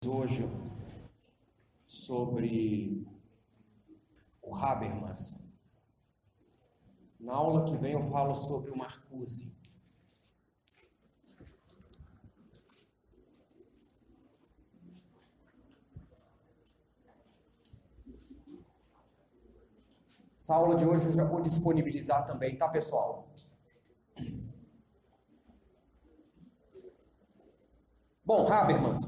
Hoje sobre o Habermas. Na aula que vem eu falo sobre o Marcuse. Essa aula de hoje eu já vou disponibilizar também, tá, pessoal? Bom, Habermas.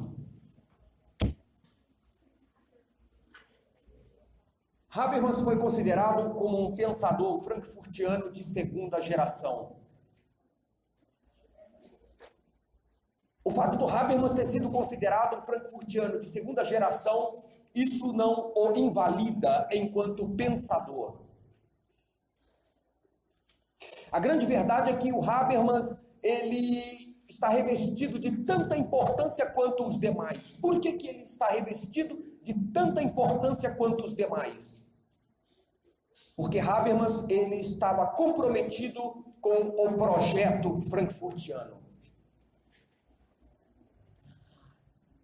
Habermas foi considerado como um pensador frankfurtiano de segunda geração. O fato do Habermas ter sido considerado um frankfurtiano de segunda geração, isso não o invalida enquanto pensador. A grande verdade é que o Habermas, ele está revestido de tanta importância quanto os demais. Por que ele está revestido de tanta importância quanto os demais? Porque Habermas, ele estava comprometido com o projeto frankfurtiano.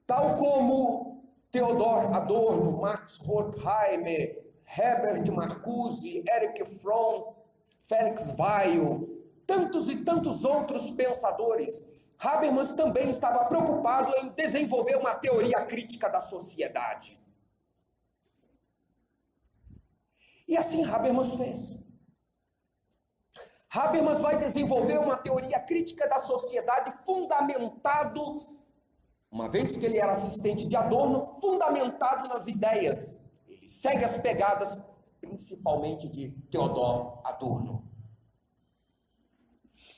Tal como Theodor Adorno, Max Horkheimer, Herbert Marcuse, Erich Fromm, Felix Weil, tantos e tantos outros pensadores, Habermas também estava preocupado em desenvolver uma teoria crítica da sociedade. E assim Habermas fez. Habermas vai desenvolver uma teoria crítica da sociedade fundamentado, uma vez que ele era assistente de Adorno, fundamentado nas ideias. Ele segue as pegadas, principalmente de Theodor Adorno.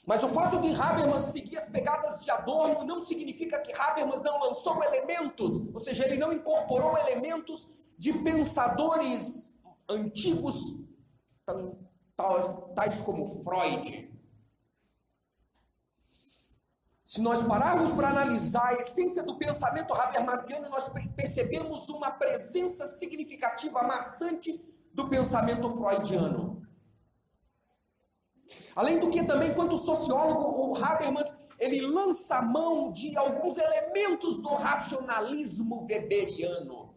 Mas o fato de Habermas seguir as pegadas de Adorno não significa que Habermas não lançou elementos, ou seja, ele não incorporou elementos de pensadores antigos, tais como Freud. Se nós pararmos para analisar a essência do pensamento habermasiano, nós percebemos uma presença significativa, maçante do pensamento freudiano. Além do que também, enquanto sociólogo, o Habermas, ele lança mão de alguns elementos do racionalismo weberiano.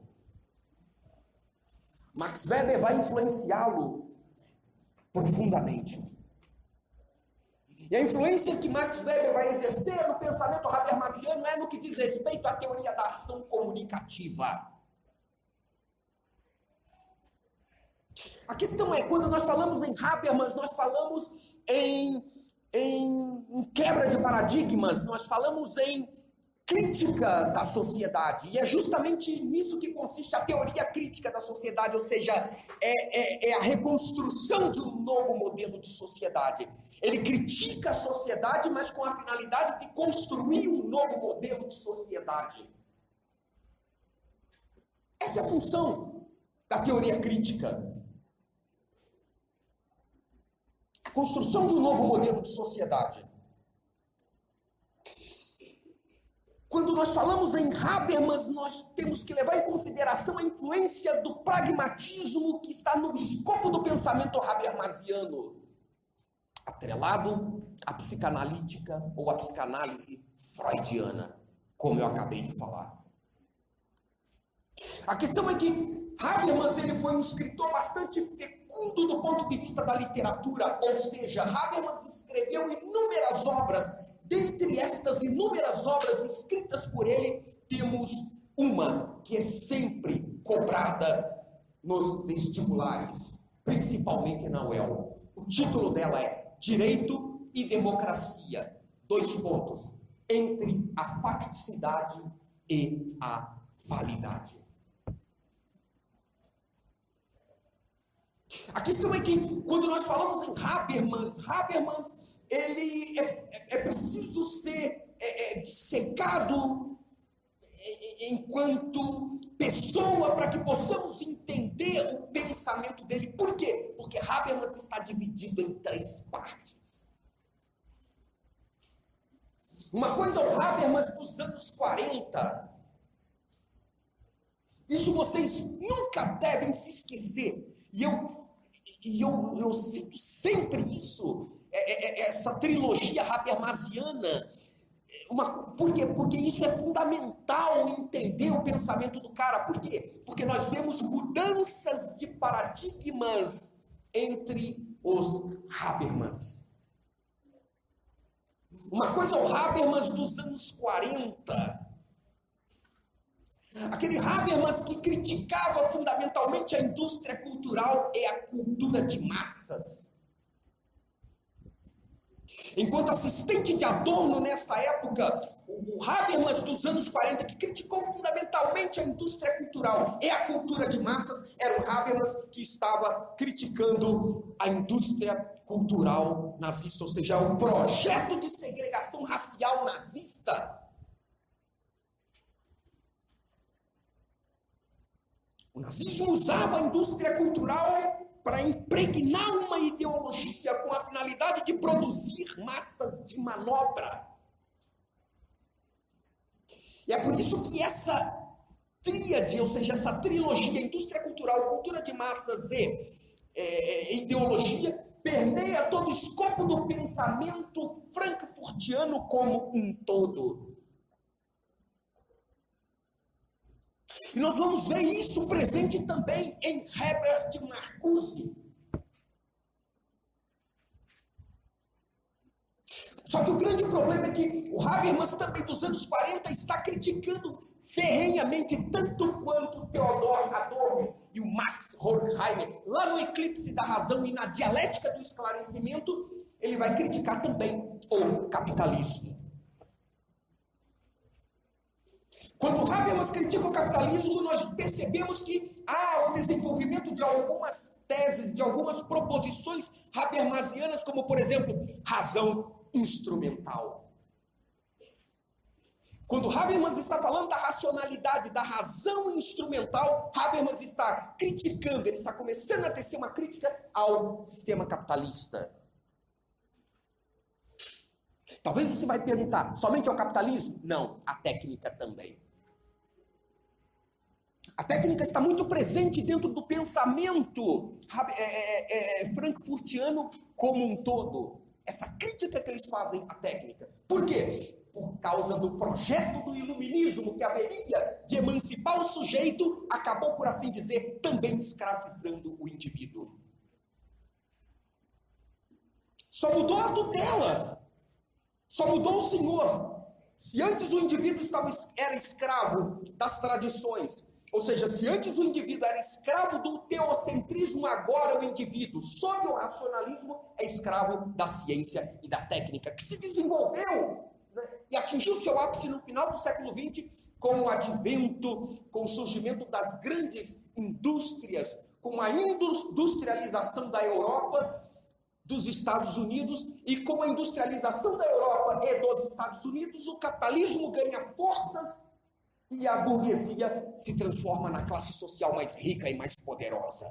Max Weber vai influenciá-lo profundamente. E a influência que Max Weber vai exercer no pensamento habermasiano é no que diz respeito à teoria da ação comunicativa. A questão é, quando nós falamos em Habermas, nós falamos em quebra de paradigmas, nós falamos em crítica da sociedade. E é justamente nisso que consiste a teoria crítica da sociedade, ou seja, é a reconstrução de um novo modelo de sociedade. Ele critica a sociedade, mas com a finalidade de construir um novo modelo de sociedade. Essa é a função da teoria crítica. A construção de um novo modelo de sociedade. Quando nós falamos em Habermas, nós temos que levar em consideração a influência do pragmatismo que está no escopo do pensamento habermasiano, atrelado à psicanalítica ou à psicanálise freudiana, como eu acabei de falar. A questão é que Habermas, ele foi um escritor bastante fecundo do ponto de vista da literatura, ou seja, Habermas escreveu inúmeras obras. Dentre estas inúmeras obras escritas por ele, temos uma que é sempre cobrada nos vestibulares, principalmente na UEL. O título dela é Direito e Democracia, : entre a facticidade e a validade. A questão é que, quando nós falamos em Habermas, ele é preciso ser dissecado enquanto pessoa para que possamos entender o pensamento dele. Por quê? Porque Habermas está dividido em 3 partes. Uma coisa é o Habermas dos anos 40. Isso vocês nunca devem se esquecer. E eu cito sempre isso. Essa trilogia habermasiana, Por quê? Porque isso é fundamental entender o pensamento do cara. Por quê? Porque nós vemos mudanças de paradigmas entre os Habermas. Uma coisa é o Habermas dos anos 40. Aquele Habermas que criticava fundamentalmente a indústria cultural e a cultura de massas. Enquanto assistente de Adorno nessa época, o Habermas dos anos 40, que criticou fundamentalmente a indústria cultural e a cultura de massas, era o Habermas que estava criticando a indústria cultural nazista, ou seja, o projeto de segregação racial nazista. O nazismo usava a indústria cultural para impregnar uma ideologia com a finalidade de produzir massas de manobra. E é por isso que essa tríade, ou seja, essa trilogia, indústria cultural, cultura de massas e ideologia, permeia todo o escopo do pensamento frankfurtiano como um todo. E nós vamos ver isso presente também em Herbert Marcuse. Só que o grande problema é que o Habermas também dos anos 40 está criticando ferrenhamente, tanto quanto o Theodor Adorno e o Max Horkheimer, lá no Eclipse da Razão e na Dialética do Esclarecimento, ele vai criticar também o capitalismo. Quando o Habermas critica o capitalismo, nós percebemos que há o desenvolvimento de algumas teses, de algumas proposições habermasianas, como, por exemplo, razão instrumental. Quando Habermas está falando da racionalidade, da razão instrumental, Habermas está criticando, ele está começando a tecer uma crítica ao sistema capitalista. Talvez você vai perguntar, somente ao capitalismo? Não, à técnica também. A técnica está muito presente dentro do pensamento frankfurtiano como um todo. Essa crítica que eles fazem à técnica. Por quê? Por causa do projeto do iluminismo que haveria de emancipar o sujeito, acabou, por assim dizer, também escravizando o indivíduo. Só mudou a tutela. Só mudou o senhor. Se antes o indivíduo era escravo das tradições, ou seja, se antes o indivíduo era escravo do teocentrismo, agora o indivíduo, sob o racionalismo, é escravo da ciência e da técnica, que se desenvolveu, né, e atingiu seu ápice no final do século XX, com o advento, com o surgimento das grandes indústrias, com a industrialização da Europa, dos Estados Unidos, e com a industrialização da Europa e dos Estados Unidos, o capitalismo ganha forças e a burguesia se transforma na classe social mais rica e mais poderosa.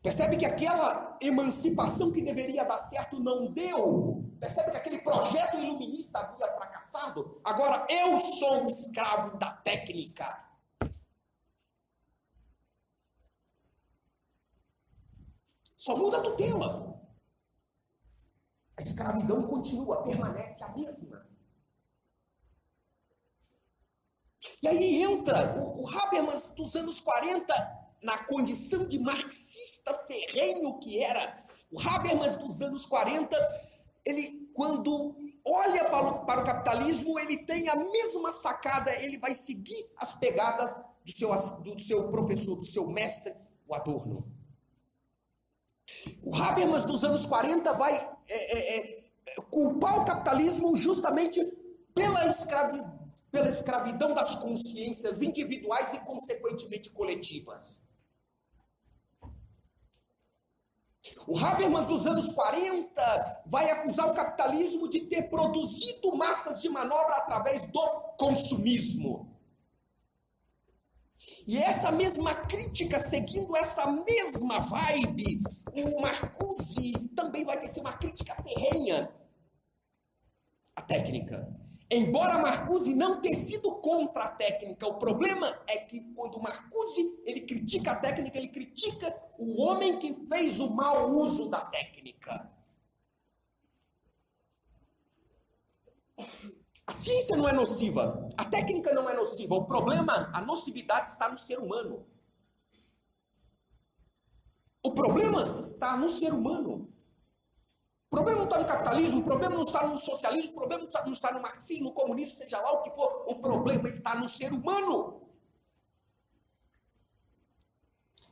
Percebe que aquela emancipação que deveria dar certo não deu? Percebe que aquele projeto iluminista havia fracassado? Agora eu sou um escravo da técnica. Só muda a tutela. A escravidão continua, permanece a mesma. E aí entra o Habermas dos anos 40, na condição de marxista ferrenho que era. O Habermas dos anos 40, ele, quando olha para o capitalismo, ele tem a mesma sacada, ele vai seguir as pegadas do seu professor, do seu mestre, o Adorno. O Habermas dos anos 40 vai culpar o capitalismo justamente pela escravidão das consciências individuais e, consequentemente, coletivas. O Habermas dos anos 40 vai acusar o capitalismo de ter produzido massas de manobra através do consumismo. E essa mesma crítica, seguindo essa mesma vibe, o Marcuse também vai ter que ser uma crítica ferrenha à técnica. Embora Marcuse não tenha sido contra a técnica, o problema é que quando Marcuse ele critica a técnica, ele critica o homem que fez o mau uso da técnica. A ciência não é nociva, a técnica não é nociva. O problema, a nocividade está no ser humano. O problema está no ser humano. O problema não está no capitalismo, o problema não está no socialismo, o problema não está no marxismo, no comunismo, seja lá o que for. O problema está no ser humano.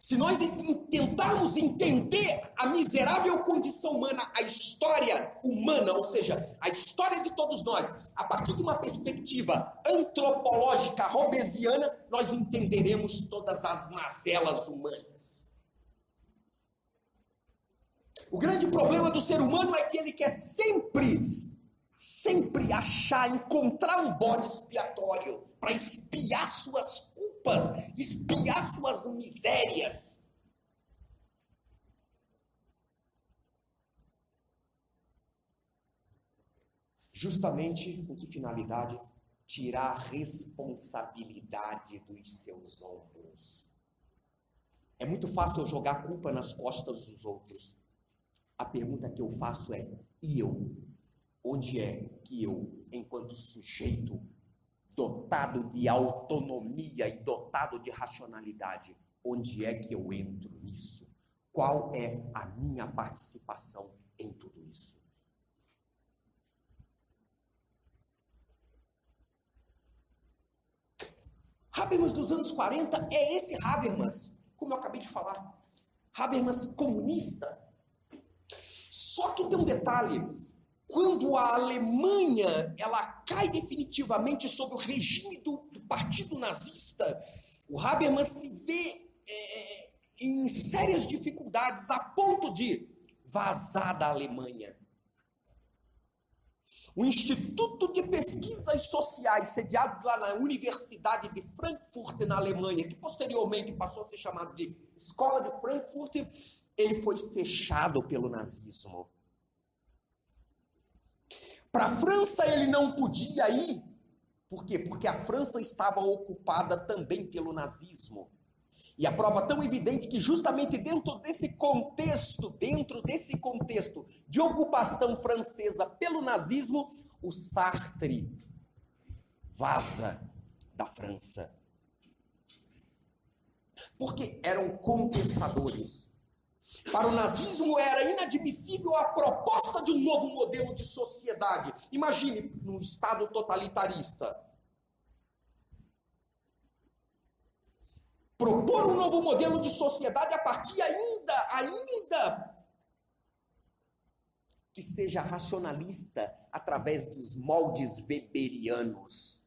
Se nós tentarmos entender a miserável condição humana, a história humana, ou seja, a história de todos nós, a partir de uma perspectiva antropológica hobbesiana, nós entenderemos todas as mazelas humanas. O grande problema do ser humano é que ele quer sempre encontrar um bode expiatório para expiar suas culpas, expiar suas misérias. Justamente com que finalidade? Tirar a responsabilidade dos seus ombros. É muito fácil eu jogar a culpa nas costas dos outros. A pergunta que eu faço é: e eu? Onde é que eu, enquanto sujeito dotado de autonomia e dotado de racionalidade, onde é que eu entro nisso? Qual é a minha participação em tudo isso? Habermas dos anos 40 é esse Habermas, como eu acabei de falar. Habermas comunista. Só que tem um detalhe: quando a Alemanha ela cai definitivamente sob o regime do partido nazista, o Habermas se vê em sérias dificuldades, a ponto de vazar da Alemanha. O Instituto de Pesquisas Sociais, sediado lá na Universidade de Frankfurt, na Alemanha, que posteriormente passou a ser chamado de Escola de Frankfurt, ele foi fechado pelo nazismo. Para a França ele não podia ir. Por quê? Porque a França estava ocupada também pelo nazismo. E a prova tão evidente que justamente dentro desse contexto de ocupação francesa pelo nazismo, o Sartre vaza da França. Porque eram contestadores. Para o nazismo era inadmissível a proposta de um novo modelo de sociedade. Imagine, num Estado totalitarista, propor um novo modelo de sociedade a partir ainda que seja racionalista através dos moldes weberianos.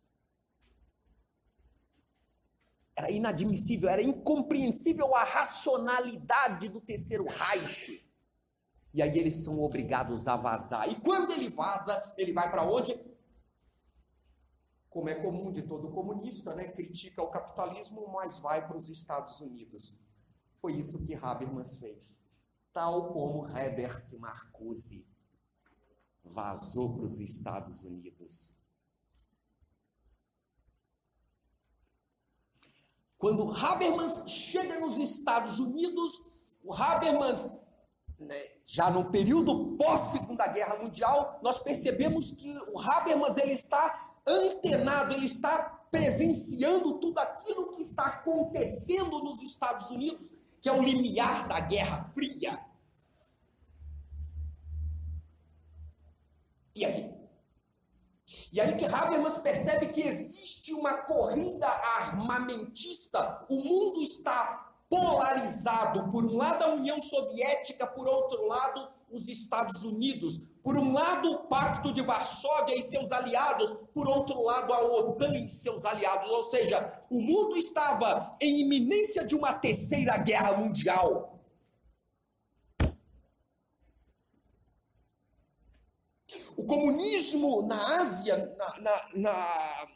Era inadmissível, era incompreensível a racionalidade do Terceiro Reich. E aí eles são obrigados a vazar. E quando ele vaza, ele vai para onde? Como é comum de todo comunista, né? Critica o capitalismo, mas vai para os Estados Unidos. Foi isso que Habermas fez. Tal como Herbert Marcuse vazou para os Estados Unidos. Quando Habermas chega nos Estados Unidos, o Habermas, já no período pós-Segunda Guerra Mundial, nós percebemos que o Habermas ele está antenado, ele está presenciando tudo aquilo que está acontecendo nos Estados Unidos, que é o limiar da Guerra Fria. E aí que Habermas percebe que existe uma corrida armamentista, o mundo está polarizado, por um lado a União Soviética, por outro lado os Estados Unidos, por um lado o Pacto de Varsóvia e seus aliados, por outro lado a OTAN e seus aliados, ou seja, o mundo estava em iminência de uma terceira guerra mundial. O comunismo na Ásia,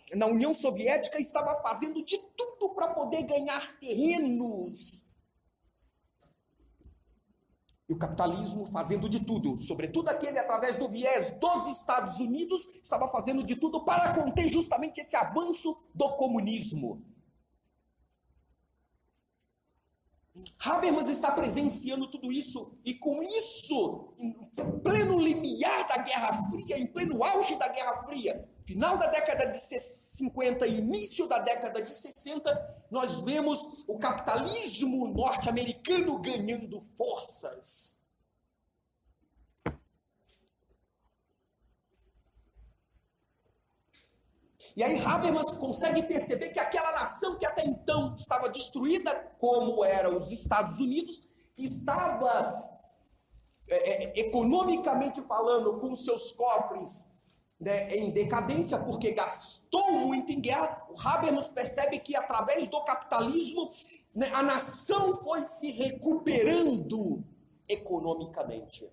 na União Soviética, estava fazendo de tudo para poder ganhar terrenos. E o capitalismo fazendo de tudo, sobretudo aquele através do viés dos Estados Unidos, estava fazendo de tudo para conter justamente esse avanço do comunismo. Habermas está presenciando tudo isso, e com isso, em pleno limiar da Guerra Fria, em pleno auge da Guerra Fria, final da década de 50 e início da década de 60, nós vemos o capitalismo norte-americano ganhando forças. E aí Habermas consegue perceber que aquela nação que até então estava destruída, como era os Estados Unidos, que estava economicamente falando com seus cofres, né, em decadência, porque gastou muito em guerra, o Habermas percebe que através do capitalismo, né, a nação foi se recuperando economicamente.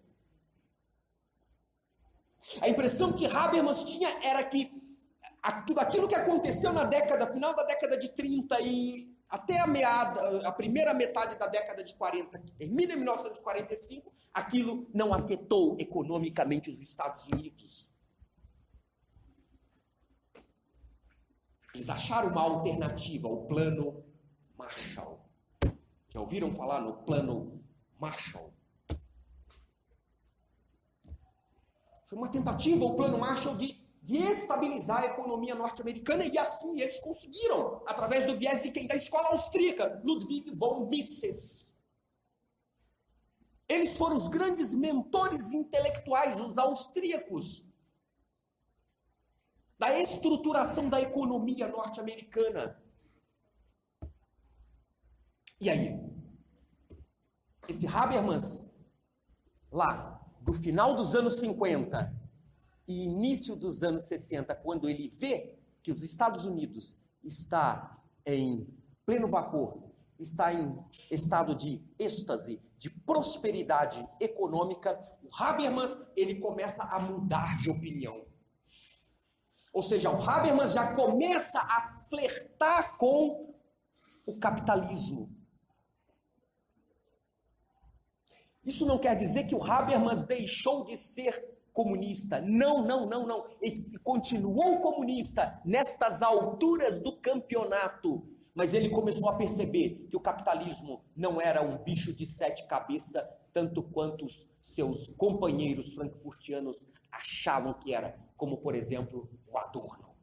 A impressão que Habermas tinha era que tudo aquilo que aconteceu na final da década de 30 e até a primeira metade da década de 40, que termina em 1945, aquilo não afetou economicamente os Estados Unidos. Eles acharam uma alternativa, o Plano Marshall. Já ouviram falar no Plano Marshall? Foi uma tentativa, o Plano Marshall, de estabilizar a economia norte-americana, e assim eles conseguiram, através do viés de quem? Da escola austríaca, Ludwig von Mises. Eles foram os grandes mentores intelectuais, os austríacos, da estruturação da economia norte-americana. E aí? Esse Habermas, lá, do final dos anos 50 e início dos anos 60, quando ele vê que os Estados Unidos está em pleno vapor, está em estado de êxtase, de prosperidade econômica, o Habermas, ele começa a mudar de opinião. Ou seja, o Habermas já começa a flertar com o capitalismo. Isso não quer dizer que o Habermas deixou de ser comunista. Não. Ele continuou comunista nestas alturas do campeonato, mas ele começou a perceber que o capitalismo não era um bicho de 7 cabeças, tanto quanto os seus companheiros frankfurtianos achavam que era, como, por exemplo, o Adorno.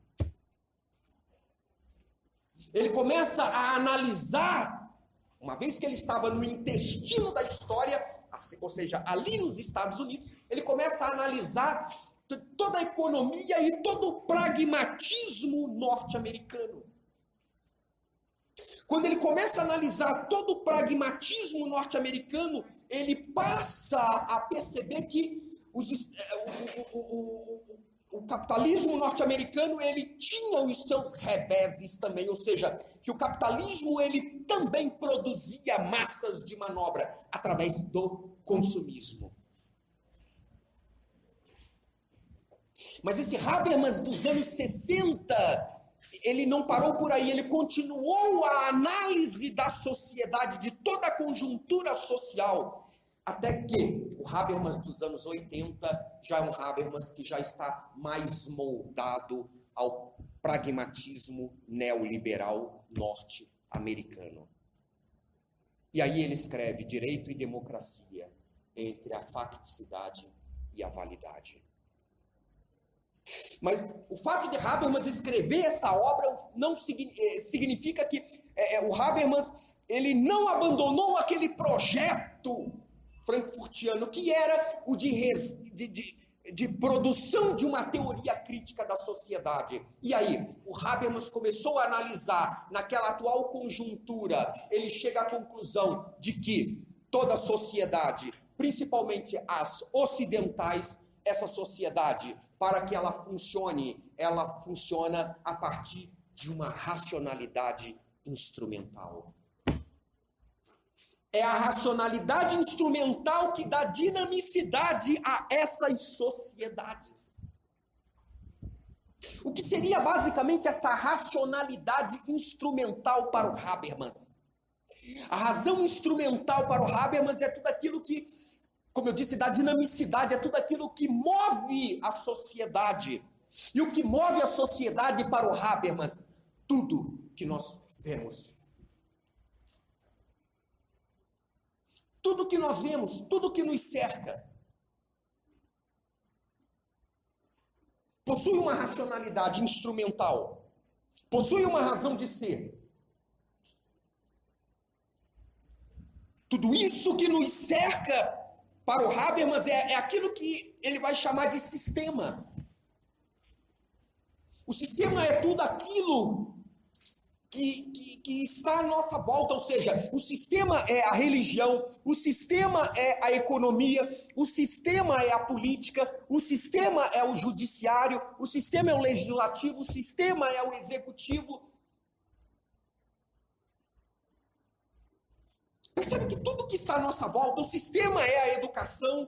Ele começa a analisar, uma vez que ele estava no intestino da história, ou seja, ali nos Estados Unidos, ele começa a analisar toda a economia e todo o pragmatismo norte-americano. Quando ele começa a analisar todo o pragmatismo norte-americano, ele passa a perceber que o capitalismo norte-americano, ele tinha os seus reveses também, ou seja, que o capitalismo, ele também produzia massas de manobra através do consumismo. Mas esse Habermas dos anos 60, ele não parou por aí, ele continuou a análise da sociedade, de toda a conjuntura social, até que o Habermas dos anos 80 já é um Habermas que já está mais moldado ao pragmatismo neoliberal norte-americano. E aí ele escreve Direito e Democracia, entre a facticidade e a validade. Mas o fato de Habermas escrever essa obra não significa que o Habermas, ele não abandonou aquele projeto frankfurtiano, que era o de produção de uma teoria crítica da sociedade. E aí, o Habermas começou a analisar, naquela atual conjuntura, ele chega à conclusão de que toda a sociedade, principalmente as ocidentais, essa sociedade, para que ela funciona a partir de uma racionalidade instrumental. É a racionalidade instrumental que dá dinamicidade a essas sociedades. O que seria basicamente essa racionalidade instrumental para o Habermas? A razão instrumental para o Habermas é tudo aquilo que, como eu disse, dá dinamicidade, é tudo aquilo que move a sociedade. E o que move a sociedade para o Habermas? Tudo que nós vemos. tudo que nós vemos, tudo que nos cerca, possui uma racionalidade instrumental, possui uma razão de ser. Tudo isso que nos cerca, para o Habermas, é aquilo que ele vai chamar de sistema. O sistema é tudo aquilo que está à nossa volta, ou seja, o sistema é a religião, o sistema é a economia, o sistema é a política, o sistema é o judiciário, o sistema é o legislativo, o sistema é o executivo. Percebe que tudo que está à nossa volta, o sistema é a educação.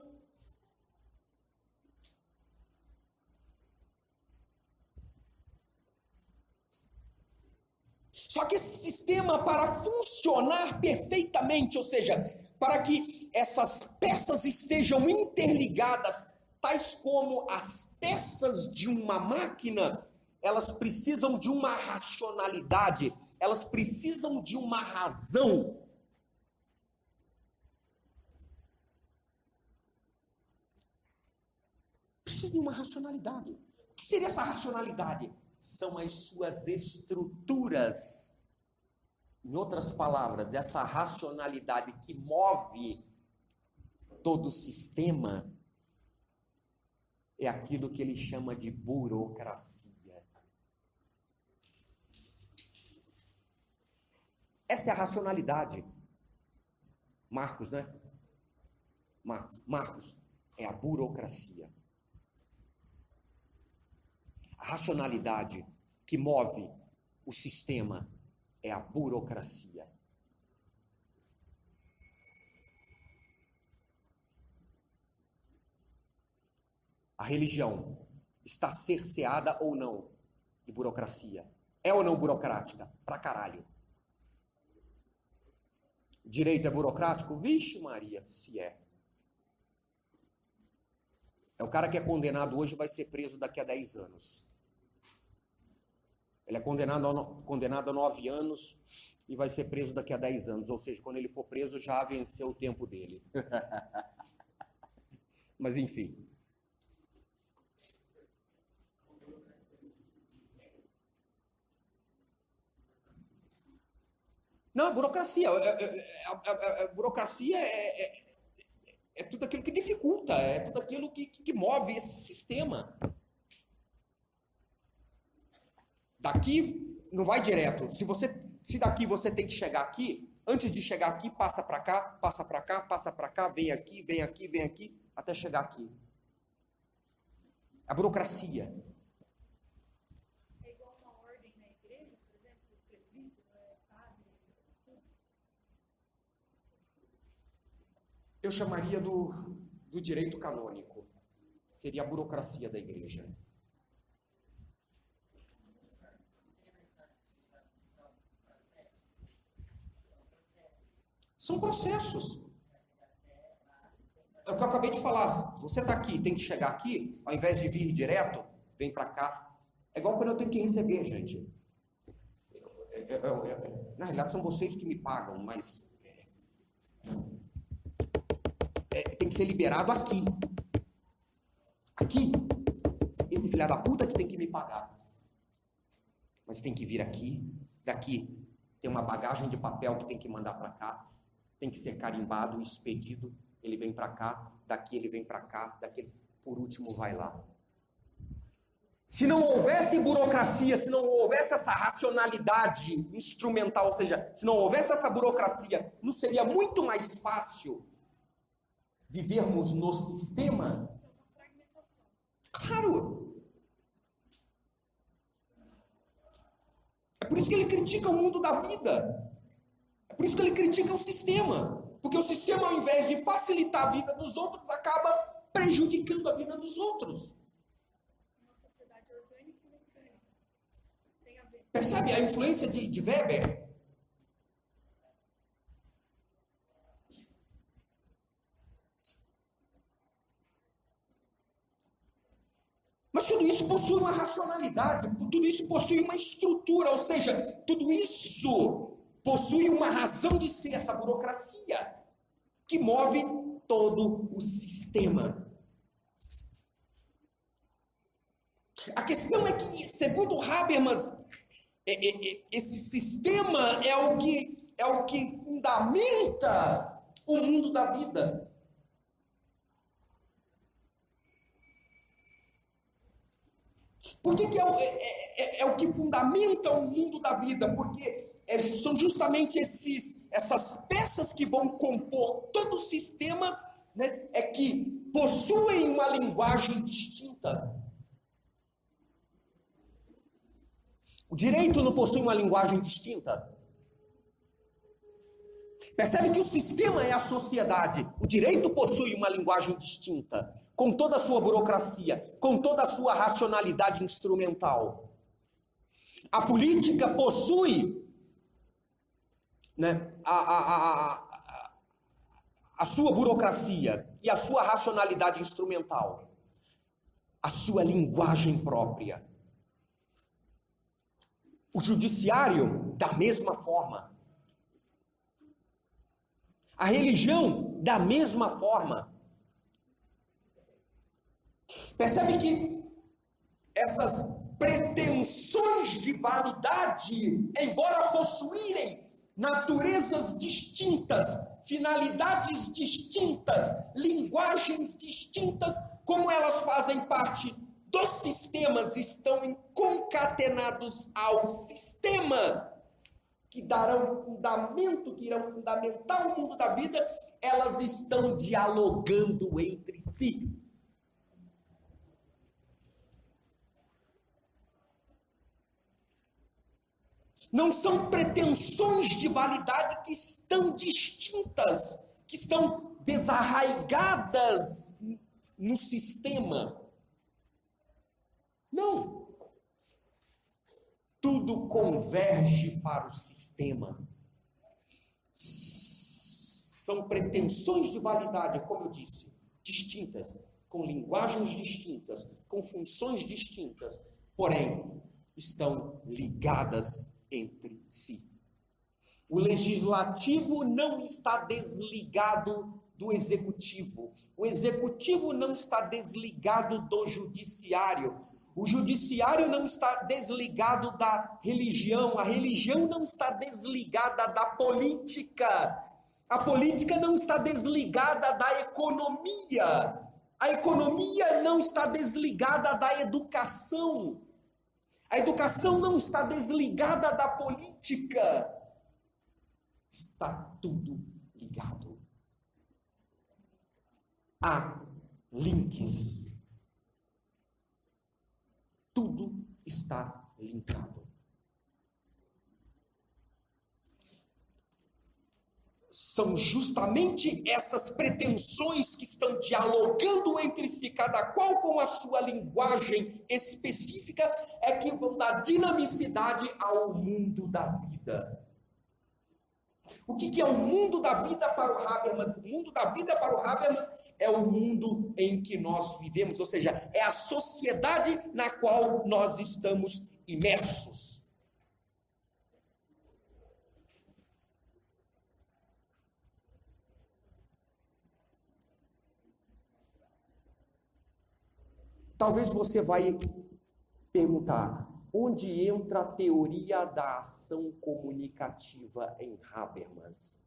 Só que esse sistema, para funcionar perfeitamente, ou seja, para que essas peças estejam interligadas, tais como as peças de uma máquina, elas precisam de uma racionalidade, elas precisam de uma razão. Precisa de uma racionalidade. O que seria essa racionalidade? São as suas estruturas. Em outras palavras, essa racionalidade que move todo o sistema é aquilo que ele chama de burocracia. Essa é a racionalidade. Marcos, né? Marcos é a burocracia. A racionalidade que move o sistema é a burocracia. A religião está cerceada ou não de burocracia? É ou não burocrática? Pra caralho. Direito é burocrático? Vixe Maria, se é. É o cara que é condenado hoje vai ser preso daqui a 10 anos. Ele é condenado a 9 anos e vai ser preso daqui a 10 anos. Ou seja, quando ele for preso, já venceu o tempo dele. Mas, enfim. Não, a burocracia. A burocracia é tudo aquilo que dificulta, é tudo aquilo que move esse sistema. Daqui não vai direto. Se daqui você tem que chegar aqui, antes de chegar aqui, passa para cá, passa para cá, passa para cá, vem aqui, vem aqui, vem aqui, até chegar aqui. A burocracia. É igual uma ordem na igreja, por exemplo, o presbítero, padre, tudo. Eu chamaria do direito canônico. Seria a burocracia da igreja. São processos. É o que eu acabei de falar. Você está aqui, tem que chegar aqui, ao invés de vir direto, vem para cá. É igual quando eu tenho que receber, gente. Na realidade, são vocês que me pagam, mas tem que ser liberado aqui. Aqui. Esse filho da puta que tem que me pagar. Mas tem que vir aqui. Daqui tem uma bagagem de papel que tem que mandar para cá. Tem que ser carimbado, expedido. Ele vem para cá. Daqui ele vem para cá. Daqui, por último, vai lá. Se não houvesse burocracia, se não houvesse essa racionalidade instrumental, ou seja, se não houvesse essa burocracia, não seria muito mais fácil vivermos no sistema? Claro! É por isso que ele critica o mundo da vida. É por isso que ele critica o sistema. Porque o sistema, ao invés de facilitar a vida dos outros, acaba prejudicando a vida dos outros. Uma sociedade orgânica e mecânica. Tem a ver. Percebe a influência de Weber? Mas tudo isso possui uma racionalidade, tudo isso possui uma estrutura, ou seja, tudo isso possui uma razão de ser, essa burocracia. que move todo o sistema. A questão é que, segundo Habermas, esse sistema é o que fundamenta o mundo da vida. Por que é o que fundamenta o mundo da vida? Porque são justamente essas peças que vão compor todo o sistema, né, que possuem uma linguagem distinta. O direito não possui uma linguagem distinta. Percebe que o sistema é a sociedade. O direito possui uma linguagem distinta, com toda a sua burocracia, com toda a sua racionalidade instrumental. A política possui, né, a sua burocracia e a sua racionalidade instrumental, a sua linguagem própria. O judiciário, da mesma forma. A religião, da mesma forma. Percebe que essas pretensões de validade, embora possuírem naturezas distintas, finalidades distintas, linguagens distintas, como elas fazem parte dos sistemas, estão concatenados ao sistema, que darão fundamento, que irão fundamentar o mundo da vida, elas estão dialogando entre si. Não são pretensões de validade que estão distintas, que estão desarraigadas no sistema. Não. Tudo converge para o sistema. São pretensões de validade, como eu disse, distintas, com linguagens distintas, com funções distintas, porém, estão ligadas entre si. O legislativo não está desligado do executivo. O executivo não está desligado do judiciário. O judiciário não está desligado da religião. A religião não está desligada da política. A política não está desligada da economia. A economia não está desligada da educação. A educação não está desligada da política. Está tudo ligado. Há links. Tudo está linkado. São justamente essas pretensões que estão dialogando entre si, cada qual com a sua linguagem específica, é que vão dar dinamicidade ao mundo da vida. O que é o mundo da vida para o Habermas? O mundo da vida para o Habermas é o mundo em que nós vivemos, ou seja, é a sociedade na qual nós estamos imersos. Talvez você vai perguntar, onde entra a teoria da ação comunicativa em Habermas?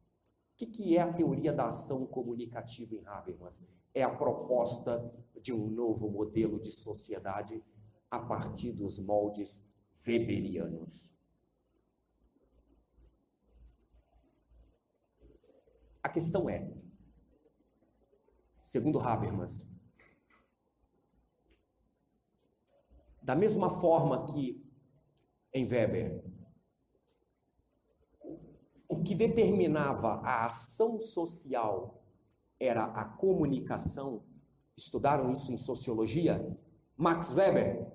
O que é a teoria da ação comunicativa em Habermas? É a proposta de um novo modelo de sociedade a partir dos moldes weberianos. A questão é, segundo Habermas, da mesma forma que em Weber, o que determinava a ação social era a comunicação. Estudaram isso em sociologia? Max Weber.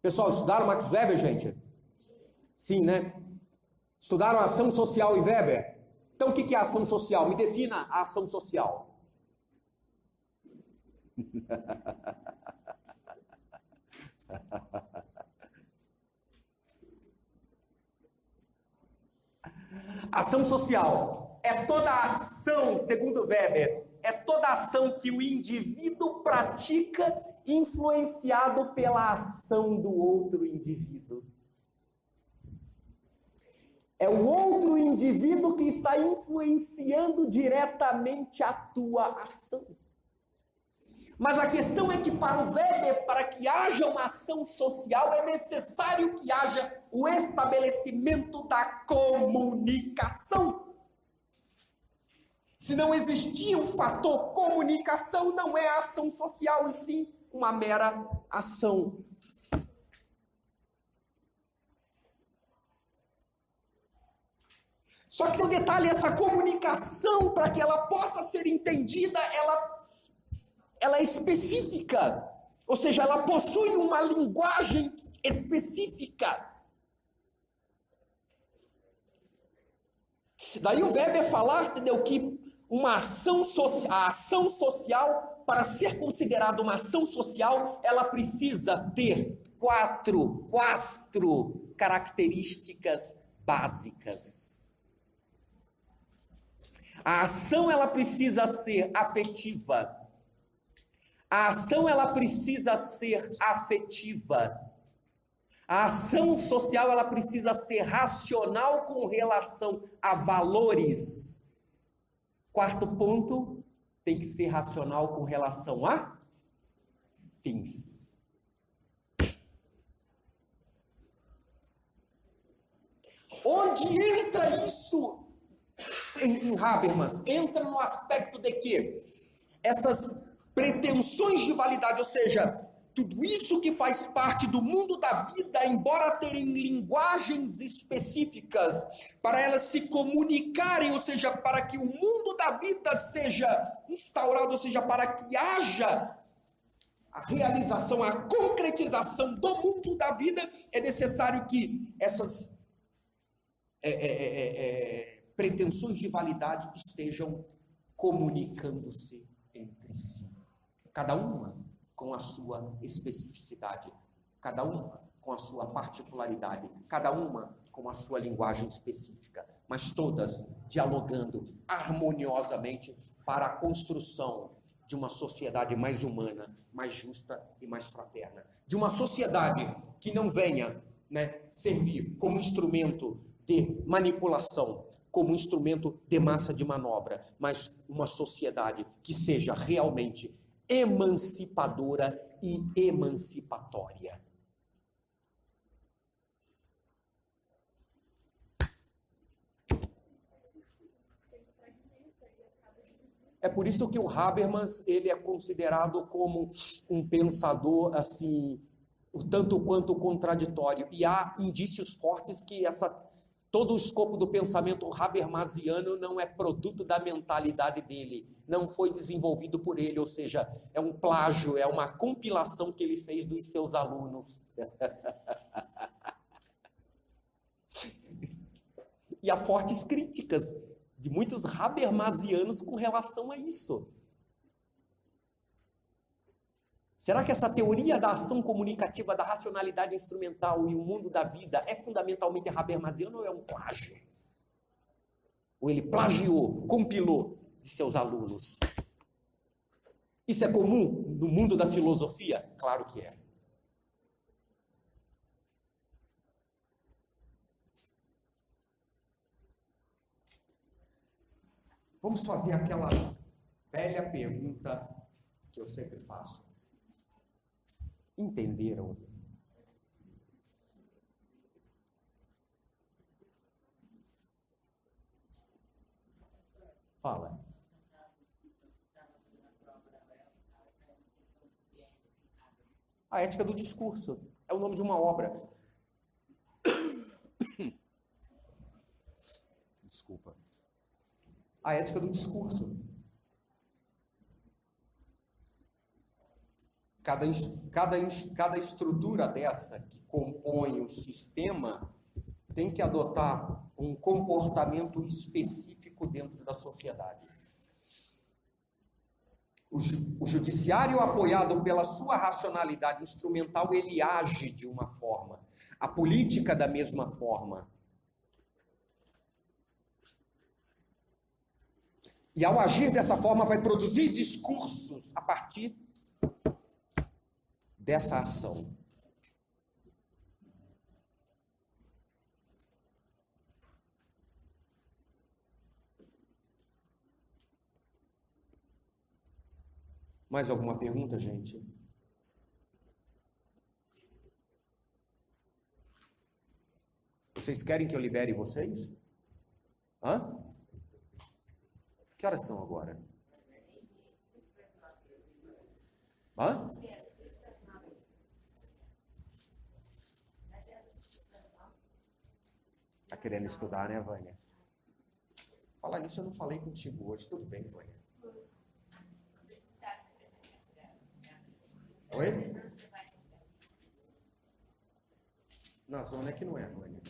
Pessoal, estudaram Max Weber, gente? Sim, né? Estudaram a ação social em Weber? Então, o que é a ação social? Me defina a ação social. Ação social é toda ação, segundo Weber, é toda ação que o indivíduo pratica influenciado pela ação do outro indivíduo. É o outro indivíduo que está influenciando diretamente a tua ação. Mas a questão é que para o Weber, para que haja uma ação social, é necessário que haja o estabelecimento da comunicação. Se não existir o fator comunicação, não é ação social, e sim uma mera ação. Só que tem um detalhe, essa comunicação, para que ela possa ser entendida, ela é específica, ou seja, ela possui uma linguagem específica. Daí o Weber falar, entendeu, que uma ação social, a ação social, para ser considerada uma ação social, ela precisa ter quatro características básicas. A ação, ela precisa ser afetiva. A ação, ela precisa ser afetiva. A ação social, ela precisa ser racional com relação a valores. Quarto ponto, tem que ser racional com relação a fins. Onde entra isso em Habermas? Entra no aspecto de que essas pretensões de validade, ou seja, tudo isso que faz parte do mundo da vida, embora terem linguagens específicas para elas se comunicarem, ou seja, para que o mundo da vida seja instaurado, ou seja, para que haja a realização, a concretização do mundo da vida, é necessário que essas pretensões de validade estejam comunicando-se entre si. Cada uma com a sua especificidade, cada uma com a sua particularidade, cada uma com a sua linguagem específica, mas todas dialogando harmoniosamente para a construção de uma sociedade mais humana, mais justa e mais fraterna. De uma sociedade que não venha, servir como instrumento de manipulação, como instrumento de massa de manobra, mas uma sociedade que seja realmente emancipadora e emancipatória. É por isso que o Habermas, ele é considerado como um pensador assim, o tanto quanto contraditório, e há indícios fortes que todo o escopo do pensamento habermasiano não é produto da mentalidade dele, não foi desenvolvido por ele, ou seja, é um plágio, é uma compilação que ele fez dos seus alunos. E há fortes críticas de muitos habermasianos com relação a isso. Será que essa teoria da ação comunicativa, da racionalidade instrumental e o mundo da vida é fundamentalmente habermasiano ou é um plágio? Ou ele plagiou, compilou de seus alunos? Isso é comum no mundo da filosofia? Claro que é. Vamos fazer aquela velha pergunta que eu sempre faço. Entenderam? Fala. A ética do discurso é o nome de uma obra. Desculpa. A ética do discurso. Cada estrutura dessa que compõe o sistema tem que adotar um comportamento específico dentro da sociedade. O judiciário, apoiado pela sua racionalidade instrumental, ele age de uma forma. A política, da mesma forma. E ao agir dessa forma, vai produzir discursos a partir dessa ação. Mais alguma pergunta, gente? Vocês querem que eu libere vocês? Hã? Que horas são agora? Hã? Tá querendo estudar, né, Vânia? Falar nisso, eu não falei contigo hoje. Tudo bem, Vânia? Oi? Na zona é que não é, Vânia.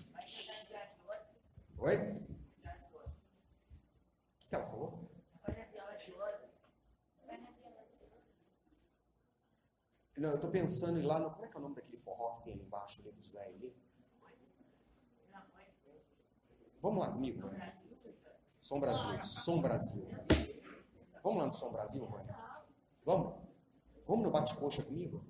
Oi? O que ela falou? Não, eu tô pensando em ir lá no... Como é que é o nome daquele forró que tem ali embaixo, ali dos velhos ali? Vamos lá comigo, Vânia. Som Brasil. Som Brasil. Vamos lá no Som Brasil, Vânia? Vamos? Vamos no bate-coxa comigo?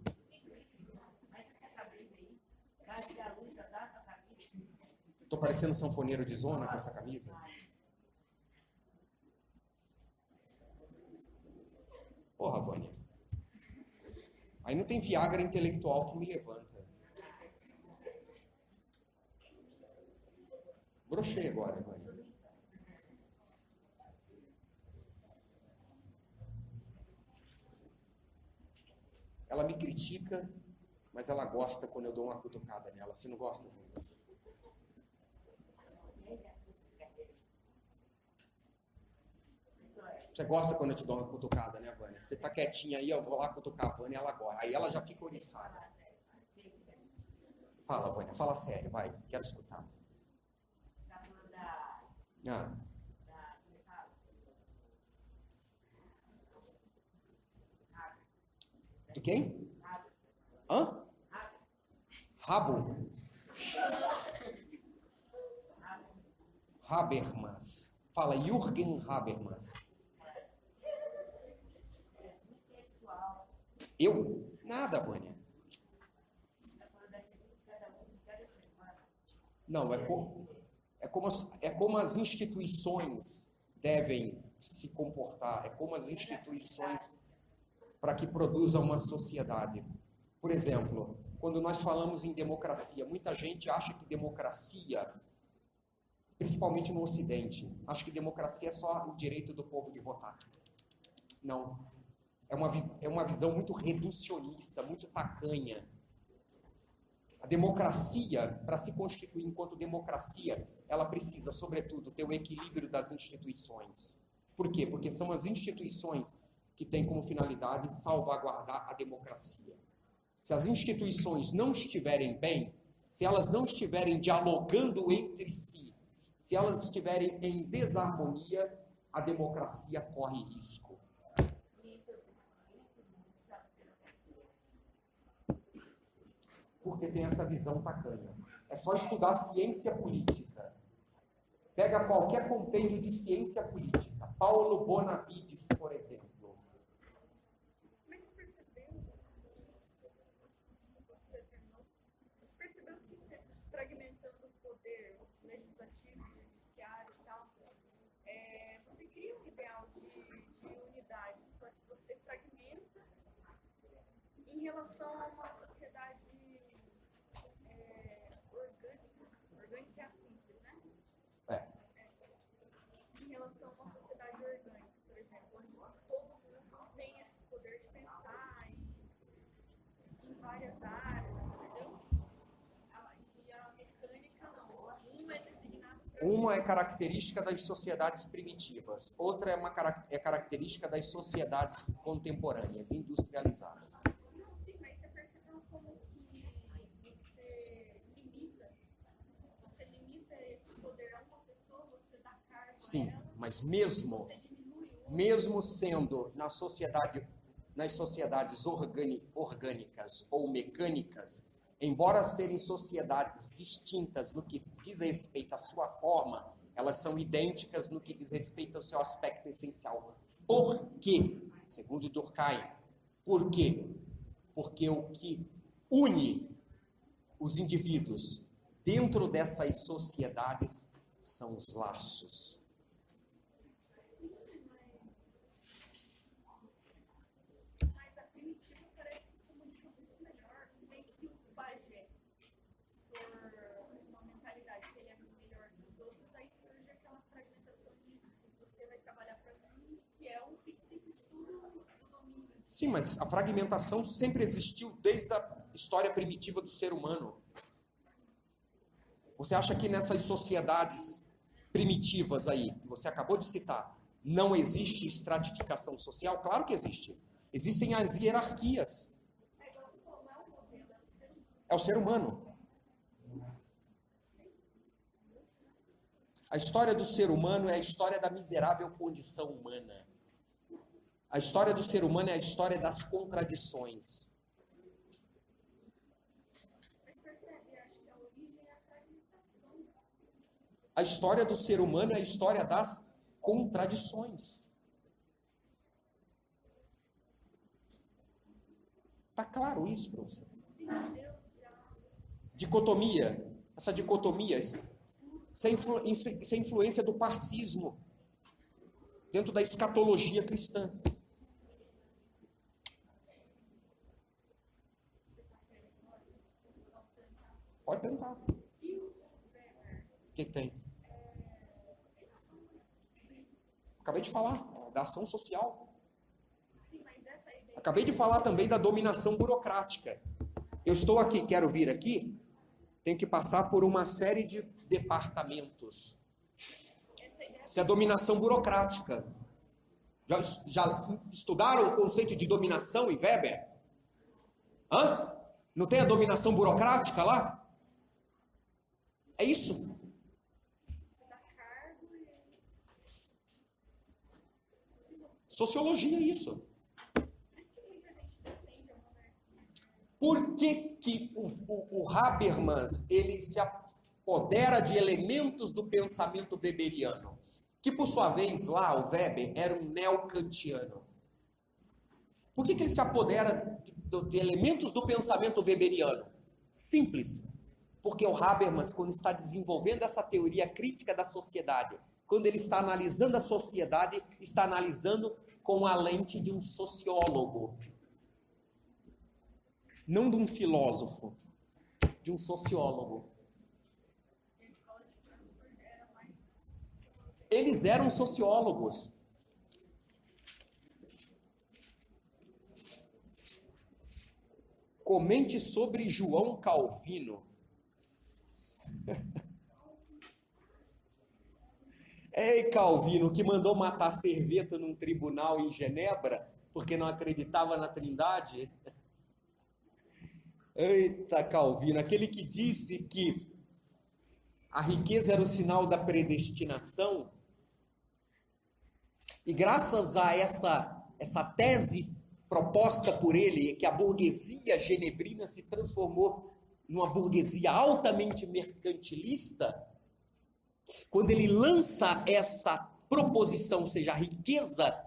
Tô parecendo sanfoneiro de zona com essa camisa? Porra, Vânia. Aí não tem Viagra intelectual que me levanta. Brochei agora, Vânia. Ela me critica, mas ela gosta quando eu dou uma cutucada nela. Você não gosta, Vânia? Você gosta quando eu te dou uma cutucada, né, Vânia? Você tá quietinha aí, eu vou lá cutucar a Vânia e ela gosta. Aí ela já fica oriçada. Fala, Vânia, fala sério, vai. Quero escutar. Ah. De quem? Hã? Rabo? Habermas. Fala, Jürgen Habermas. Eu? Nada, Vânia. Não, é como as instituições devem se comportar. É como as instituições para que produzam uma sociedade. Por exemplo, quando nós falamos em democracia, muita gente acha que democracia, principalmente no Ocidente, acha que democracia é só o direito do povo de votar. Não. É uma visão muito reducionista, muito tacanha. A democracia, para se constituir enquanto democracia, ela precisa, sobretudo, ter o equilíbrio das instituições. Por quê? Porque são as instituições que têm como finalidade salvaguardar a democracia. Se as instituições não estiverem bem, se elas não estiverem dialogando entre si, se elas estiverem em desarmonia, a democracia corre risco. Porque tem essa visão tacanha. É só estudar ciência política. Pega qualquer compêndio de ciência política. Paulo Bonavides, por exemplo. Mas percebeu que você fragmentando o poder legislativo, judiciário e tal, você cria um ideal de unidade, só que você fragmenta em relação a uma sociedade orgânica é a simples, né? Em relação a uma sociedade orgânica, por exemplo, onde todo mundo tem esse poder de pensar em várias áreas, entendeu? E a mecânica não. Uma é designada para... Uma é característica das sociedades primitivas, outra é característica das sociedades contemporâneas, industrializadas. Sim, mas você percebeu como que você limita esse poder a uma pessoa, você dá cargo Sim, a ela, mas mesmo sendo nas sociedades orgânicas ou mecânicas, embora serem sociedades distintas no que diz respeito à sua forma, elas são idênticas no que diz respeito ao seu aspecto essencial. Por quê? Segundo Durkheim. Por quê? Porque o que une os indivíduos dentro dessas sociedades são os laços. Mas a primitiva parece que comunica muito melhor. Se bem que se o pajé for uma mentalidade que ele é melhor que os outros, aí surge aquela fragmentação de você vai trabalhar para mim, que é um princípio de tudo do domínio. Sim, mas a fragmentação sempre existiu desde a história primitiva do ser humano. Você acha que nessas sociedades primitivas aí, que você acabou de citar, não existe estratificação social? Claro que existe. Existem as hierarquias. É igual você falou, não é um modelo, é um ser humano. É o ser humano. A história do ser humano é a história da miserável condição humana. A história do ser humano é a história das contradições. Mas percebe, acho que a origem é a fragmentação. A história do ser humano é a história das contradições. Tá claro isso para você? Sim, Deus já Dicotomia, essa dicotomia, essa influência do parcismo dentro da escatologia cristã. Pode perguntar. O que tem? Acabei de falar da ação social. sim, mas essa ideia Acabei de falar também da dominação burocrática. Eu estou aqui, quero vir aqui, tenho que passar por uma série de departamentos. Isso é dominação burocrática. Já estudaram o conceito de dominação em Weber? Hã? Não tem a dominação burocrática lá? É isso. você dá cargo e Sociologia é isso. por isso que muita gente defende a monarquia. Por que o Habermas ele se apodera de elementos do pensamento weberiano? Que, por sua vez, lá, o Weber era um neocantiano. Por que ele se apodera de elementos do pensamento weberiano? Simples. Porque o Habermas, quando está desenvolvendo essa teoria crítica da sociedade, quando ele está analisando a sociedade, está analisando com a lente de um sociólogo. Não de um filósofo, de um sociólogo. E a escola de Frankfurt era mais. Eles eram sociólogos. Comente sobre João Calvino. Ei, Calvino, que mandou matar Serveto num tribunal em Genebra, porque não acreditava na Trindade. Eita, Calvino, aquele que disse que a riqueza era o sinal da predestinação. E graças a essa tese proposta por ele, que a burguesia genebrina se transformou numa burguesia altamente mercantilista, quando ele lança essa proposição, ou seja, a riqueza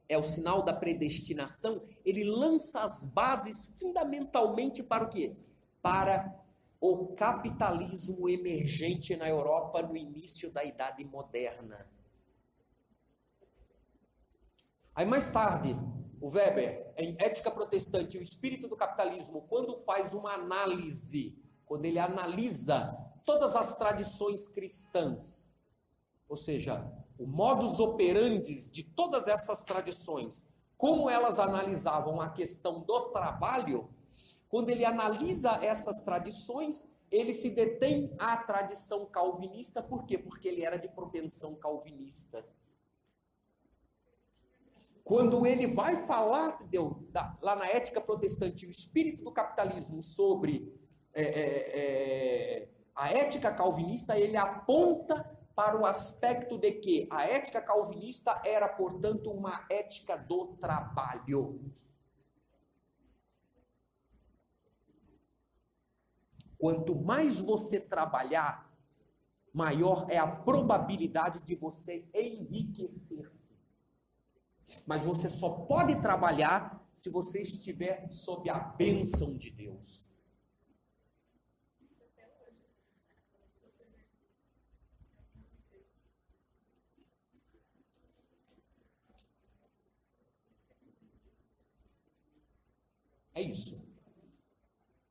é o sinal da predestinação, ele lança as bases fundamentalmente para o quê? Para o capitalismo emergente na Europa no início da Idade Moderna. Aí mais tarde, o Weber, em Ética Protestante e o Espírito do Capitalismo, quando faz uma análise, quando ele analisa todas as tradições cristãs, ou seja, o modus operandi de todas essas tradições, como elas analisavam a questão do trabalho, quando ele analisa essas tradições, ele se detém à tradição calvinista, por quê? Porque ele era de propensão calvinista. Quando ele vai falar, lá na Ética Protestante, o Espírito do Capitalismo sobre a ética calvinista, ele aponta para o aspecto de que a ética calvinista era, portanto, uma ética do trabalho. Quanto mais você trabalhar, maior é a probabilidade de você enriquecer-se. Mas você só pode trabalhar se você estiver sob a bênção de Deus. É isso.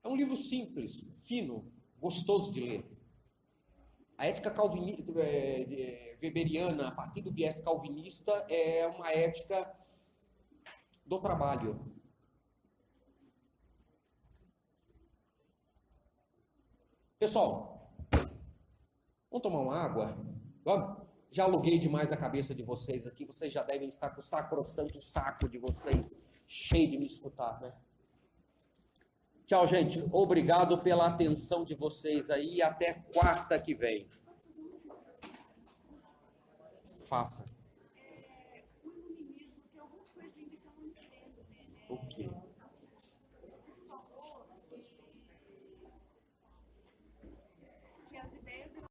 É um livro simples, fino, gostoso de ler. A ética weberiana, a partir do viés calvinista, é uma ética do trabalho. Pessoal, vamos tomar uma água? Vamos? Já aluguei demais a cabeça de vocês aqui, vocês já devem estar com o sacrossanto saco de vocês cheio de me escutar, né? Tchau, gente. Obrigado pela atenção de vocês aí. Até quarta que vem. Faça. O iluminismo tem alguma coisa ainda que eu não entendo, né? O quê?